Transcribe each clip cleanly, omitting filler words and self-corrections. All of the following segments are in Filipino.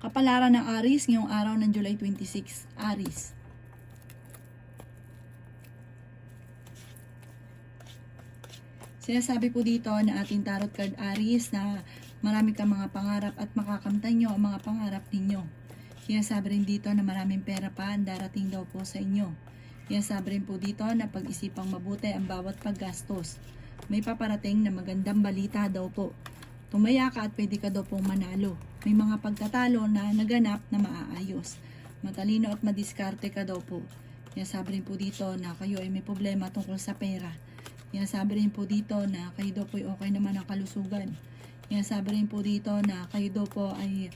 Kapalaran ng Aries ngayong araw ng July 26. Aries. Sinasabi po dito na ating tarot card Aries na marami kang mga pangarap at makakamtan nyo ang mga pangarap ninyo. Sinasabi rin dito na maraming pera pa ang darating daw po sa inyo. Sinasabi rin po dito na pag-isipang mabuti ang bawat paggastos. May paparating na magandang balita daw po. Tumaya ka at pwede ka daw pong manalo. May mga pagtatalo na naganap na maaayos. Matalino at madiskarte ka daw po. Sinasabi rin po dito na kayo ay may problema tungkol sa pera. Sinasabi rin po dito na kayo daw po ay okay naman ang kalusugan. Sinasabi rin po dito na kayo daw po ay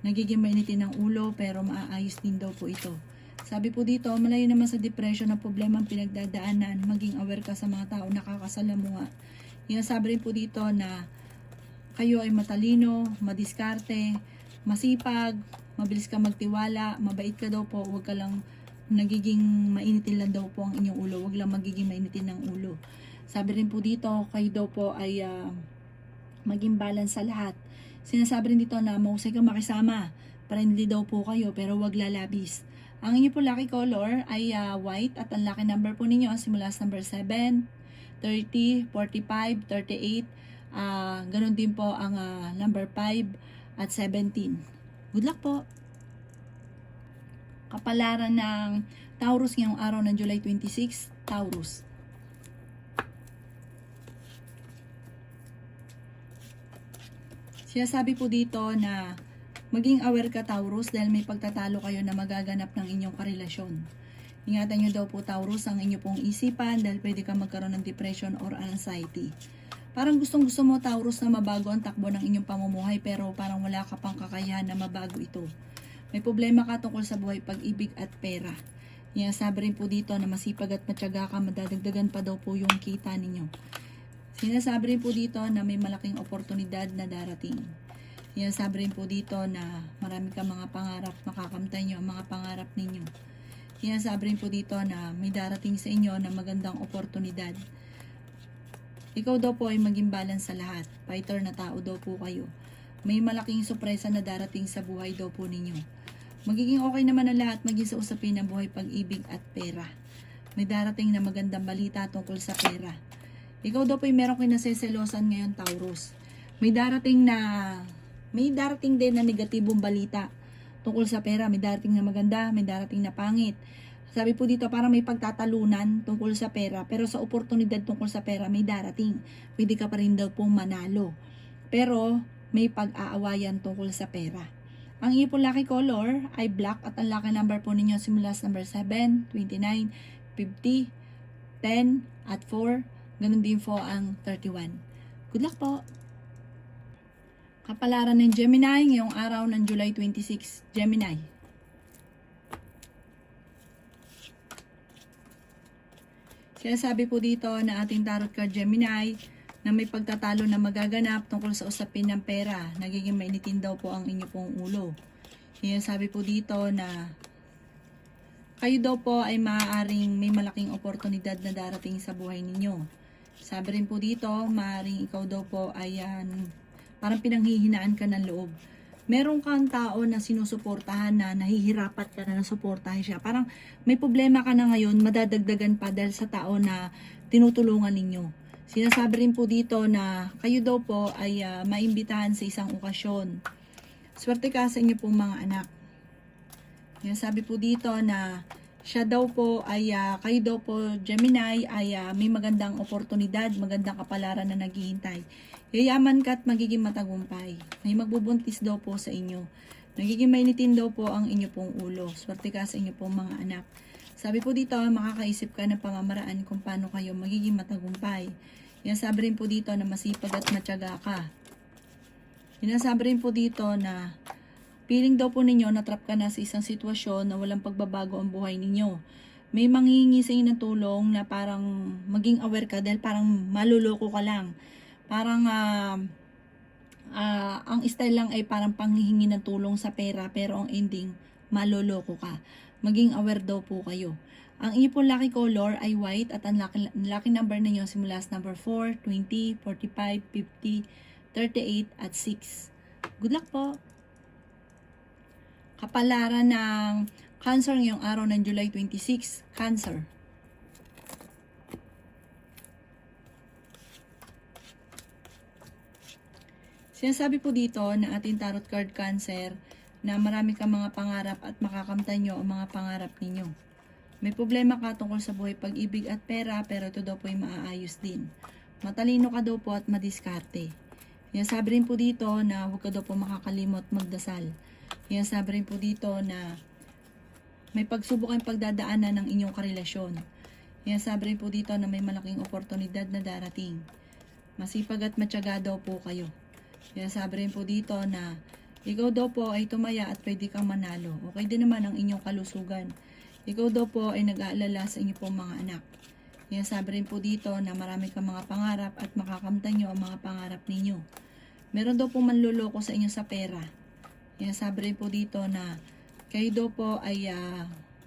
nagiging mainitin ng ulo pero maaayos din daw po ito. Sabi po dito, malayo naman sa depression ang problema ang pinagdadaanan. Maging aware ka sa mga tao nakakasalamuha. Sinasabi rin po dito na kayo ay matalino, madiskarte, masipag, mabilis ka magtiwala, mabait ka daw po, huwag ka lang nagiging mainitin lang daw po ang inyong ulo, huwag lang magiging mainitin ng ulo. Sabi rin po dito, kayo daw po ay maging balance sa lahat. Sinasabi rin dito na mahusay kang makisama, friendly daw po kayo pero huwag lalabis. Ang inyo po lucky color ay white at ang lucky number po ninyo simula sa number 7, 30, 45, 38, ganun din po ang number 5 at 17. Good luck po! Kapalaran ng Taurus ngayong araw ng July 26, Taurus. Sinasabi po dito na maging aware ka Taurus dahil may pagtatalo kayo na magaganap ng inyong karelasyon. Ingatan nyo daw po Taurus ang inyo pong isipan dahil pwede ka magkaroon ng depression or anxiety. Parang gustong-gusto mo Taurus na mabago ang takbo ng inyong pamumuhay pero parang wala ka pang kakayahan na mabago ito. May problema ka tungkol sa buhay, pag-ibig at pera. Sinasabi rin po dito na masipag at matyaga ka, madadagdagan pa daw po yung kita ninyo. Sinasabi rin po dito na may malaking oportunidad na darating. Sinasabi rin po dito na marami kang mga pangarap, makakamtan nyo ang mga pangarap ninyo. Sinasabi rin po dito na may darating sa inyo na magandang oportunidad. Ikaw daw po ay maging balance sa lahat. Fighter na tao daw po kayo. May malaking sorpresa na darating sa buhay daw po ninyo. Magiging okay naman ang lahat maging sa usapin ng buhay, pag-ibig at pera. May darating na magandang balita tungkol sa pera. Ikaw daw po ay meron kinaseselosan ngayon Taurus. May darating din na negatibong balita tungkol sa pera. May darating na maganda, may darating na pangit. Sabi po dito, parang may pagtatalunan tungkol sa pera, pero sa oportunidad tungkol sa pera may darating. Pwede ka pa rin daw pong manalo. Pero may pag-aawayan tungkol sa pera. Ang iyong lucky color ay black at ang lucky number po ninyo simula sa number 7, 29, 50, 10 at 4. Ganun din po ang 31. Good luck po! Kapalaran ng Gemini ngayong araw ng July 26, Gemini. Sinasabi po dito na ating tarot card Gemini na may pagtatalo na magaganap tungkol sa usapin ng pera. Nagiging mainitin daw po ang inyo pong ulo. Sinasabi po dito na kayo daw po ay maaaring may malaking oportunidad na darating sa buhay ninyo. Sabi rin po dito, maaaring ikaw daw po ay parang pinanghihinaan ka ng loob. Meron kang tao na sinusuportahan na nahihirapan ka na nasuportahan siya. Parang may problema ka na ngayon, madadagdagan pa dahil sa tao na tinutulungan ninyo. Sinasabi rin po dito na kayo daw po ay maimbitahan sa isang okasyon. Swerte ka sa inyo pong mga anak. Sinasabi po dito na siya daw po ay, kayo daw po Gemini ay may magandang oportunidad, magandang kapalaran na naghihintay. Yayaman ka at magiging matagumpay. May magbubuntis daw po sa inyo. Nagiging mainitin daw po ang inyo pong ulo. Swerte ka sa inyo pong mga anak. Sabi po dito, makakaisip ka ng pamamaraan kung paano kayo magiging matagumpay. Sinasabi rin po dito na masipag at matyaga ka. Sinasabi rin po dito na feeling daw po ninyo natrap ka na sa isang sitwasyon na walang pagbabago ang buhay ninyo. May manghihingi sa inyo ng tulong na parang maging aware ka dahil parang maluloko ka lang. Parang ang style lang ay parang panghihingi ng tulong sa pera pero ang ending maloloko ka. Maging aware daw po kayo. Ang inyo pong lucky color ay white at ang lucky number ninyo simula sa number 4, 20, 45, 50, 38 at 6. Good luck po! Kapalaran ng Cancer ngayong araw ng July 26, Cancer. Sinasabi po dito na ating tarot card Cancer na marami kang mga pangarap at makakamtan nyo ang mga pangarap ninyo. May problema ka tungkol sa buhay, pag-ibig at pera, pero ito daw po ay maaayos din. Matalino ka daw po at madiskarte. Sinasabi rin po dito na huwag ka daw po makakalimot magdasal. Sinasabi rin po dito na may pagsubok kayong pagdadaanan ng inyong karelasyon. Sinasabi rin po dito na may malaking oportunidad na darating. Masipag at matyaga daw po kayo. Sinasabi rin po dito na ikaw daw po ay tumaya at pwede kang manalo. Okay din naman ang inyong kalusugan. Ikaw daw po ay nag-aalala sa inyong pong mga anak. Sinasabi rin po dito na marami kang mga pangarap at makakamtan nyo ang mga pangarap ninyo. Meron daw po manluloko sa inyo sa pera. Sinasabi rin po dito na kayo daw po ay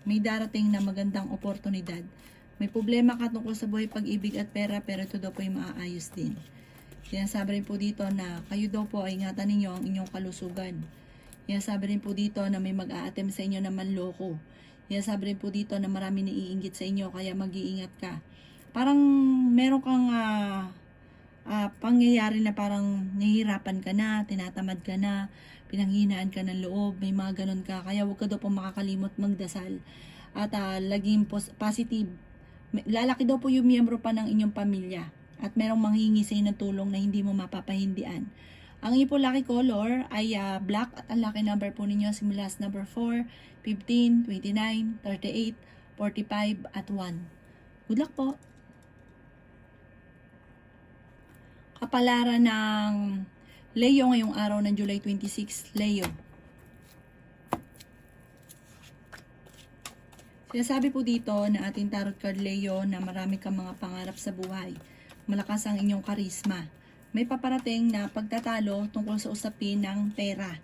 may darating na magandang oportunidad. May problema ka tungkol sa buhay, pag-ibig at pera, pero ito daw po ay maaayos din. Sinasabi rin po dito na kayo daw po ay ingatan ninyo ang inyong kalusugan. Sinasabi rin po dito na may mag-a-attempt sa inyo na manloko. Sinasabi rin po dito na marami naiinggit sa inyo, kaya mag-iingat ka. Parang meron kang pangyayari na parang nahihirapan ka na, tinatamad ka na, pinanghinaan ka ng loob, may mga ganun ka. Kaya huwag ka daw po makakalimot magdasal at laging positive. Lalaki daw po yung miyembro pa ng inyong pamilya at merong manghingi sa inyo ng tulong na hindi mo mapapahindian. Ang inyong po lucky color ay black at ang lucky number po ninyo simula sa number 4, 15, 29, 38, 45 at 1. Good luck po! Kapalaran ng Leo ngayong araw ng July 26, Leo. Sinasabi po dito na ating tarot card Leo na marami kang mga pangarap sa buhay. Malakas ang inyong karisma. May paparating na pagtatalo tungkol sa usapin ng pera.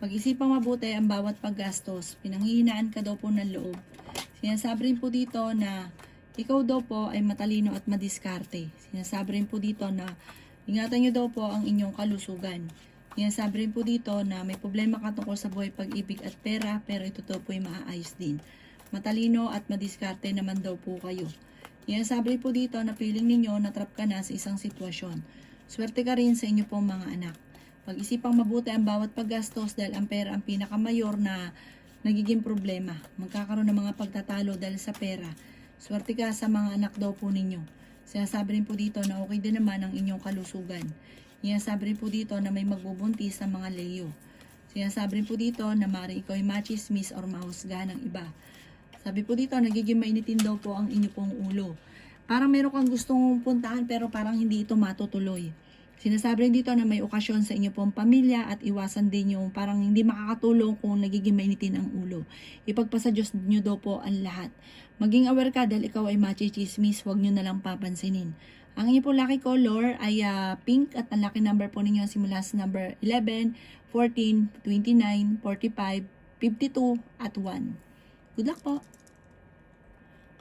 Pag-isipang mabuti ang bawat paggastos. Pinanghihinaan ka daw po ng loob. Sinasabi rin po dito na ikaw daw po ay matalino at madiskarte. Sinasabi rin po dito na ingatan nyo daw po ang inyong kalusugan. Sinasabi rin po dito na may problema ka tungkol sa buhay, pag-ibig at pera, pero ito daw po ay maaayos din. Matalino at madiskarte naman daw po kayo. Sinasabi rin po dito na feeling ninyo na trap ka na sa isang sitwasyon. Swerte ka rin sa inyo pong mga anak. Pag-isipang mabuti ang bawat paggastos dahil ang pera ang pinakamayor na nagiging problema. Magkakaroon ng mga pagtatalo dahil sa pera. Swerte ka sa mga anak daw po ninyo. Sinasabi rin po dito na okay din naman ang inyong kalusugan. Sinasabi rin po dito na may magbubuntis sa mga Leo. Sinasabi rin po dito na maaari ikaw ay machismis or mahusgahan ng iba. Sabi po dito, nagiging mainitin daw po ang inyo pong ulo. Parang meron kang gustong puntahan pero parang hindi ito matutuloy. Sinasabi rin dito na may okasyon sa inyo pong pamilya at iwasan din yung parang hindi makakatulong kung nagiging mainitin ang ulo. Ipagpasa Diyos nyo daw po ang lahat. Maging aware ka dahil ikaw ay machismis, huwag nyo na lang papansinin. Ang inyo po lucky color ay pink at ang lucky number po ninyo simula sa number 11, 14, 29, 45, 52 at 1. Good luck po!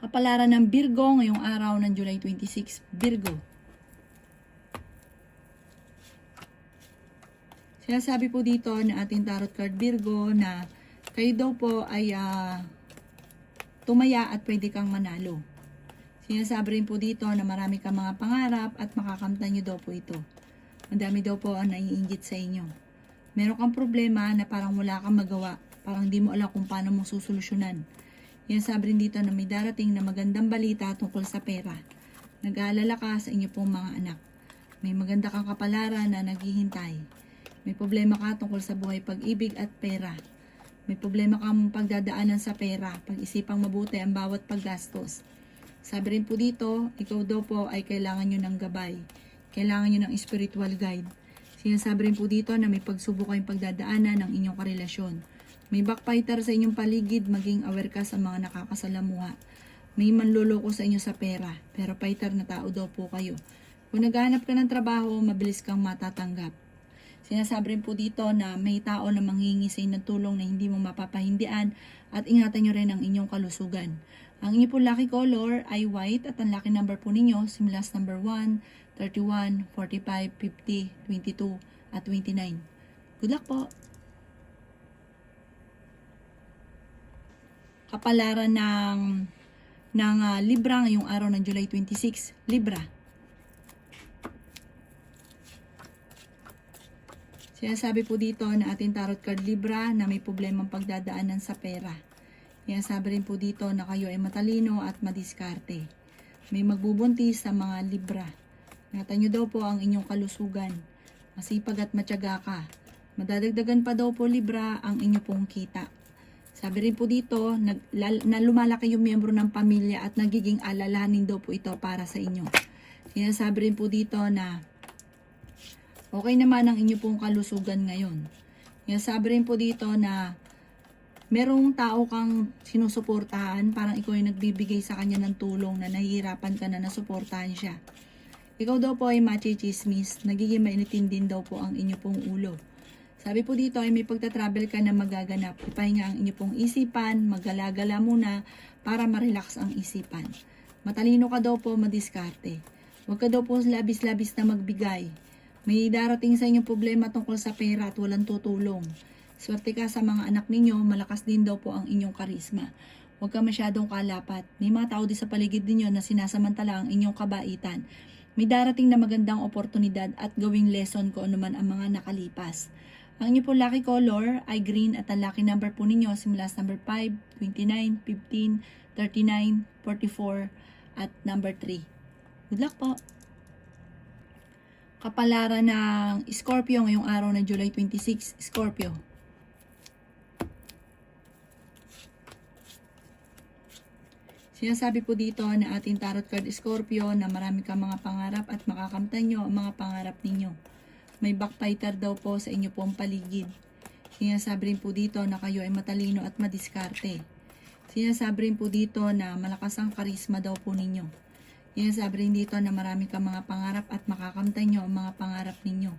Kapalaran ng Virgo ngayong araw ng July 26, Virgo. Sinasabi po dito na ating tarot card Virgo na kayo daw po ay tumaya at pwede kang manalo. Sinasabi rin po dito na marami kang mga pangarap at makakamtan nyo daw po ito. Ang dami daw po ang naiinggit sa inyo. Meron kang problema na parang wala kang magawa. Parang hindi mo alam kung paano mo susolusyonan. Sinasabi rin dito na may darating na magandang balita tungkol sa pera. Nag-aalala ka sa inyo pong mga anak. May maganda kang kapalaran na naghihintay. May problema ka tungkol sa buhay, pag-ibig at pera. May problema kang pagdadaanan sa pera. Pag-isipang mabuti ang bawat paggastos. Sabi rin po dito, ikaw daw po ay kailangan nyo ng gabay. Kailangan nyo ng spiritual guide. Sinasabi rin po dito na may pagsubok kayong pagdadaanan ng inyong karelasyon. May backfighter sa inyong paligid, maging aware ka sa mga nakakasalamuha. May manloloko sa inyo sa pera, pero fighter na tao daw po kayo. Kung naghahanap ka ng trabaho, mabilis kang matatanggap. Sinasabi rin po dito na may tao na manghingi sa inyo ng tulong na hindi mo mapapahindian at ingatan nyo rin ang inyong kalusugan. Ang inyo po lucky color ay white at ang lucky number po ninyo simula sa number 1, 31, 45, 50, 22 at 29. Good luck po! Kapalaran ng Libra ngayong araw ng July 26. Libra. Sinasabi po dito na ating tarot card Libra na may problemang pagdadaanan sa pera. Sinasabi rin po dito na kayo ay matalino at madiskarte. May magbubuntis sa mga Libra. Ingatan nyo daw po ang inyong kalusugan. Masipag at matyaga ka. Madadagdagan pa daw po Libra ang inyo pong kita. Sabi rin po dito na lumalaki yung miyembro ng pamilya at nagiging alalahanin daw po ito para sa inyo. Sinasabi rin po dito na okay naman ang inyo pong kalusugan ngayon. Sinasabi rin po dito na merong tao kang sinusuportahan, parang ikaw ay nagbibigay sa kanya ng tulong na nahihirapan ka na nasuportahan siya. Ikaw daw po ay machichismis, nagiging mainitin din daw po ang inyo pong ulo. Sabi po dito ay may pagta-travel ka na magaganap. Ipahinga ang inyo pong isipan, maggala-gala muna para ma-relax ang isipan. Matalino ka daw po, madiskarte. Huwag ka daw po labis-labis na magbigay. May darating sa inyong problema tungkol sa pera at walang tutulong. Swerte ka sa mga anak ninyo, malakas din daw po ang inyong karisma. Huwag ka masyadong kalapat. May mga tao din sa paligid ninyo na sinasamantala ang inyong kabaitan. May darating na magandang oportunidad at gawing lesson ko anuman ang mga nakalipas. Ang inyo po lucky color ay green at ang lucky number po ninyo simula sa number 5, 29, 15, 39, 44 at number 3. Good luck po! Kapalaran ng Scorpio ngayong araw ng July 26, Scorpio. Sinasabi po dito na ating tarot card Scorpio na marami kang mga pangarap at makakamtan nyo ang mga pangarap ninyo. May backfighter daw po sa inyo pong paligid. Sinasabi rin po dito na kayo ay matalino at madiskarte. Sinasabi rin po dito na malakas ang karisma daw po ninyo. Sinasabi rin dito na marami kang mga pangarap at makakamtan nyo ang mga pangarap ninyo.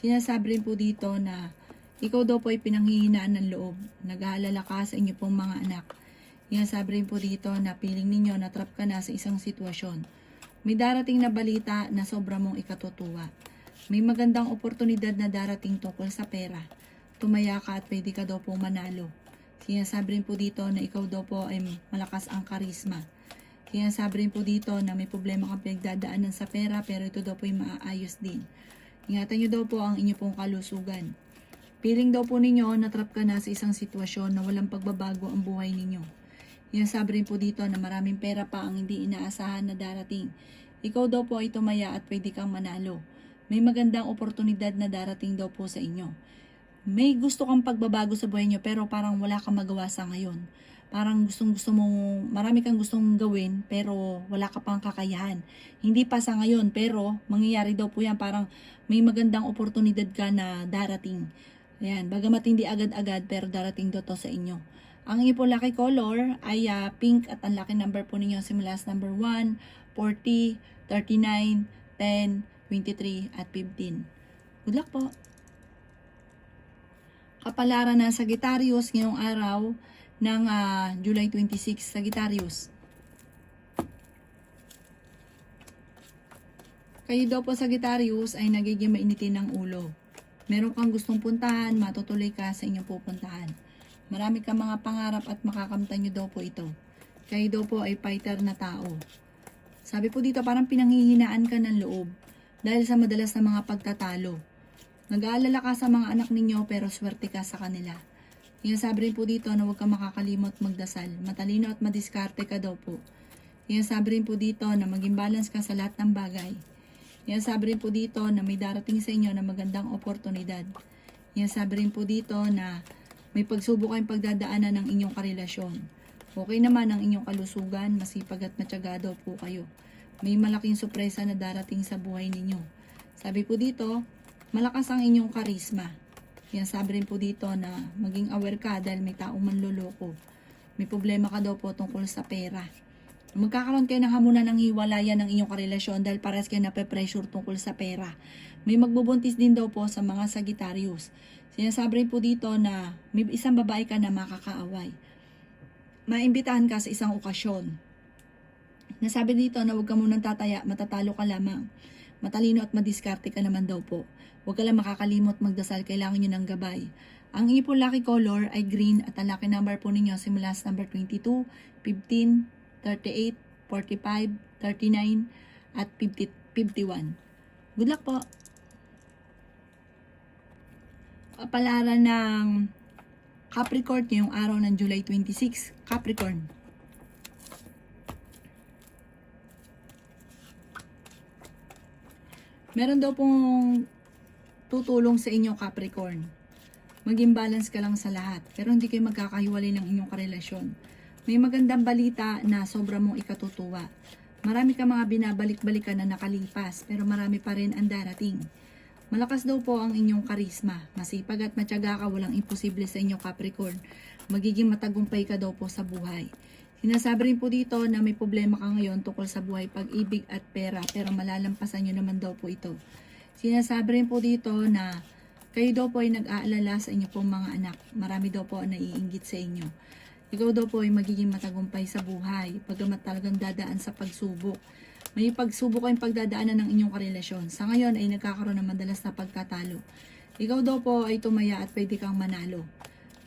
Sinasabi rin po dito na ikaw daw po ay pinanghihinaan ng loob. Nag-aalala ka sa inyo pong mga anak. Sinasabi rin po dito na feeling ninyo na trap ka na sa isang sitwasyon. May darating na balita na sobra mong ikatutuwa. May magandang oportunidad na darating tungkol sa pera. Tumaya ka at pwede ka daw po manalo. Sinasabi rin po dito na ikaw daw po ay malakas ang karisma. Sinasabi rin po dito na may problema kang pinagdadaanan sa pera pero ito daw po ay maaayos din. Ingatan nyo daw po ang inyo pong kalusugan. Feeling daw po ninyo na trap ka na sa isang sitwasyon na walang pagbabago ang buhay ninyo. Sinasabi rin po dito na maraming pera pa ang hindi inaasahan na darating. Ikaw daw po ay tumaya at pwede kang manalo. May magandang oportunidad na darating daw po sa inyo. May gusto kang pagbabago sa buhay nyo pero parang wala kang magawa sa ngayon. Parang gusto mong, marami kang gustong gawin pero wala ka pang kakayahan. Hindi pa sa ngayon pero mangyayari daw po yan. Parang may magandang oportunidad ka na darating. Ayan, bagamat hindi agad-agad pero darating daw to sa inyo. Ang inyo po lucky color ay pink at ang lucky number po ninyo simula sa number 1, 40, 39, 10, 23 at 15. Good luck po! Kapalaran ng Sagittarius ngayong araw ng July 26, Sagittarius. Kayo daw po Sagittarius ay nagiging mainitin ng ulo. Meron kang gustong puntahan, matutuloy ka sa inyong pupuntahan. Marami kang mga pangarap at makakamtan nyo daw po ito. Kayo daw po ay fighter na tao. Sabi po dito parang pinanghihinaan ka ng loob dahil sa madalas na mga pagtatalo. Nag-aalala ka sa mga anak ninyo pero swerte ka sa kanila. Sinasabi rin po dito na huwag kang makakalimot magdasal. Matalino at madiskarte ka daw po. Sinasabi rin po dito na maging balance ka sa lahat ng bagay. Sinasabi rin po dito na may darating sa inyo na magandang oportunidad. Sinasabi rin po dito na may pagsubok kayong pagdadaanan ng inyong karelasyon. Okay naman ang inyong kalusugan, masipag at matyaga daw po kayo. May malaking sorpresa na darating sa buhay ninyo. Sabi po dito, malakas ang inyong karisma. Sinasabi rin po dito na maging aware ka dahil may taong manloloko. May problema ka daw po tungkol sa pera. Magkakaroon kayo ng hamunan ng hiwalayan ng inyong karelasyon dahil parehas kayo nape-pressure tungkol sa pera. May magbubuntis din daw po sa mga Sagittarius. Sinasabi rin po dito na may isang babae ka na makakaaway. Maimbitahan ka sa isang okasyon. Nasabi dito na huwag ka munang tataya, matatalo ka lamang. Matalino at madiskarte ka naman daw po. Huwag ka lang makakalimot magdasal, kailangan nyo ng gabay. Ang inyo po lucky color ay green at ang lucky number po ninyo simula sa number 22, 15, 38, 45, 39, at 50, 51. Good luck po! Kapalaran ng Capricorn ngayong araw ng July 26. Capricorn. Meron daw pong tutulong sa inyo, Capricorn. Maging balance ka lang sa lahat, pero hindi kayo magkakahiwalay ng inyong karelasyon. May magandang balita na sobra mong ikatutuwa. Marami ka mga binabalik-balikan na nakalipas, pero marami pa rin ang darating. Malakas daw po ang inyong karisma. Masipag at matyaga ka, walang imposible sa inyo, Capricorn. Magiging matagumpay ka daw po sa buhay. Sinasabi rin po dito na may problema ka ngayon tungkol sa buhay, pag-ibig at pera, pero malalampasan nyo naman daw po ito. Sinasabi rin po dito na kayo daw po ay nag-aalala sa inyo pong mga anak. Marami daw po ang naiinggit sa inyo. Ikaw daw po ay magiging matagumpay sa buhay, pagamat talagang dadaan sa pagsubok. May pagsubok kayong pagdadaanan ng inyong karelasyon. Sa ngayon ay nagkakaroon ng madalas na pagkatalo. Ikaw daw po ay tumaya at pwede kang manalo.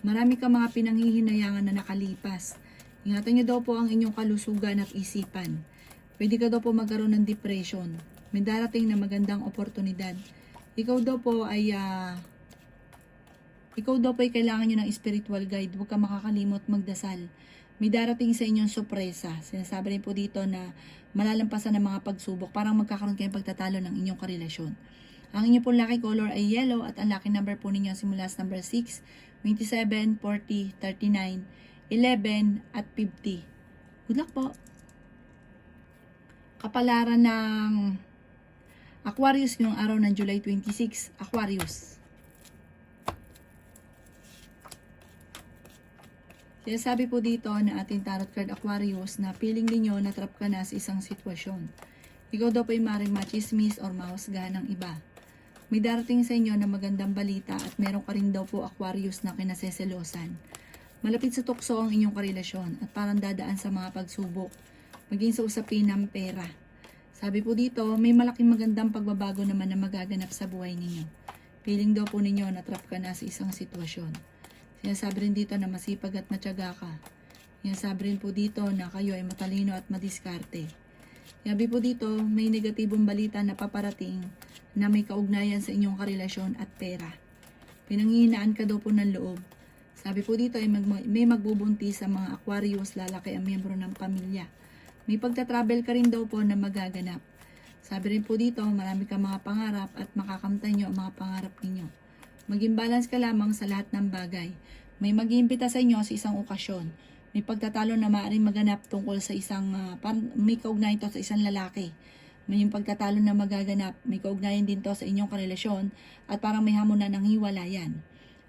Marami kang mga pinanghihinayangan na nakalipas. Ingatan niyo daw po ang inyong kalusugan at isipan. Pwede ka daw po magkaroon ng depression. May darating na magandang oportunidad. Ikaw daw po ay kailangan nyo ng spiritual guide. Huwag ka makakalimot magdasal. May darating sa inyong sorpresa. Sinasabi rin po dito na malalampasan ng mga pagsubok. Parang magkakaroon kayong pagtatalo ng inyong karelasyon. Ang inyong po lucky color ay yellow at ang lucky number po ninyo simula sa number 6, 27, 40, 39, 11, at 50. Good luck po! Kapalaran ng Aquarius ngayong araw ng July 26. Aquarius. Sinasabi po dito na ating tarot card Aquarius na feeling ninyo na trap ka na sa isang sitwasyon. Ikaw daw po ay maaaring machismis or mahusgahan ng iba. May darating sa inyo na magandang balita at meron ka rin daw po Aquarius na kinaseselosan. Malapit sa tukso ang inyong karelasyon at parang dadaan sa mga pagsubok, maging sa usapin ng pera. Sabi po dito, may malaking magandang pagbabago naman na magaganap sa buhay ninyo. Feeling daw po ninyo na trap ka na sa isang sitwasyon. Sinasabi rin dito na masipag at matyaga ka. Sinasabi rin po dito na kayo ay matalino at madiskarte. Sabi po dito, may negatibong balita na paparating na may kaugnayan sa inyong karelasyon at pera. Pinanghihinaan ka daw po ng loob. Sabi po dito ay may magbubuntis sa mga Aquarius, lalaki ang miyembro ng pamilya. May pagta-travel ka rin daw po na magaganap. Sabi rin po dito, marami kang mga pangarap at makakamtan nyo ang mga pangarap ninyo. Maging balance ka lamang sa lahat ng bagay. May mag-iimbita sa inyo sa isang okasyon. May pagtatalo na maaaring maganap tungkol sa isang, may kaugnayan to sa isang lalaki. May yung pagtatalo na magaganap, may kaugnayan din to sa inyong karelasyon at parang may hamunan ng hiwalayan.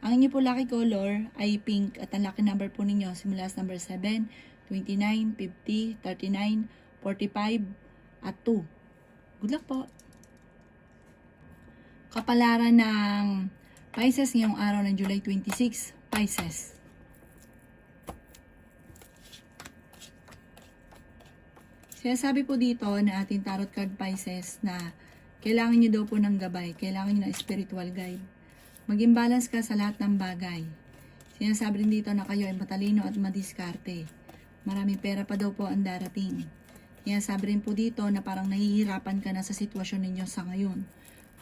Ang inyo po lucky color ay pink at ang lucky number po ninyo simula sa number 7, 29, 50, 39, 45, at 2. Good luck po! Kapalaran ng Pisces ngayong araw ng July 26. Pisces. Sinasabi po dito na ating tarot card Pisces na kailangan nyo daw po ng gabay, kailangan nyo ng spiritual guide. Maging balance ka sa lahat ng bagay. Sinasabi rin dito na kayo ay matalino at madiskarte. Maraming pera pa daw po ang darating. Sinasabi rin po dito na parang nahihirapan ka na sa sitwasyon ninyo sa ngayon.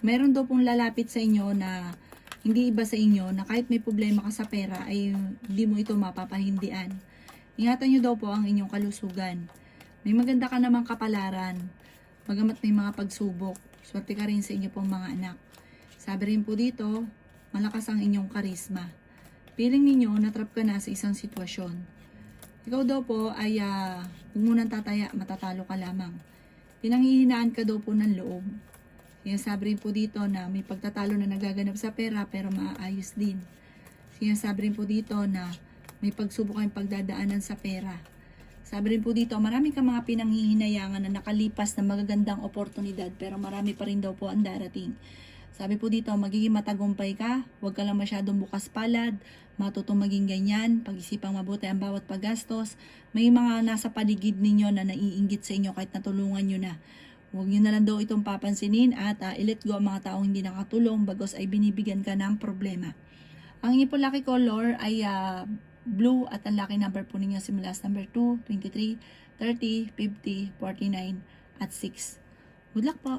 Meron daw pong lalapit sa inyo na hindi iba sa inyo na kahit may problema ka sa pera ay hindi mo ito mapapahindian. Ingatan nyo daw po ang inyong kalusugan. May maganda ka namang kapalaran. Bagamat may mga pagsubok, swerte ka rin sa inyo pong mga anak. Sabi rin po dito, malakas ang inyong karisma. Feeling ninyo natrap ka na sa isang sitwasyon. Ikaw daw po ay huwag mo nang tataya, matatalo ka lamang. Pinanghihinaan ka daw po ng loob. Sinasabi rin po dito na may pagtatalo na nagaganap sa pera pero maaayos din. Sinasabi rin po dito na may pagsubok kayong pagdadaanan sa pera. Sabi rin po dito, marami kang mga pinanghihinayangan na nakalipas na magagandang oportunidad pero marami pa rin daw po ang darating. Sabi po dito, magiging matagumpay ka, huwag ka lang masyadong bukas palad, matutong maging ganyan, pag-isipang mabuti ang bawat paggastos. May mga nasa paligid ninyo na naiinggit sa inyo kahit natulungan nyo na. Huwag nyo na lang daw itong papansinin at i-let go ang mga taong hindi nakatulong bagos ay binibigyan ka ng problema. Ang inyo po lucky color ay blue at ang lucky number po ninyo simula sa number 2, 23, 30, 50, 49, at 6. Good luck po!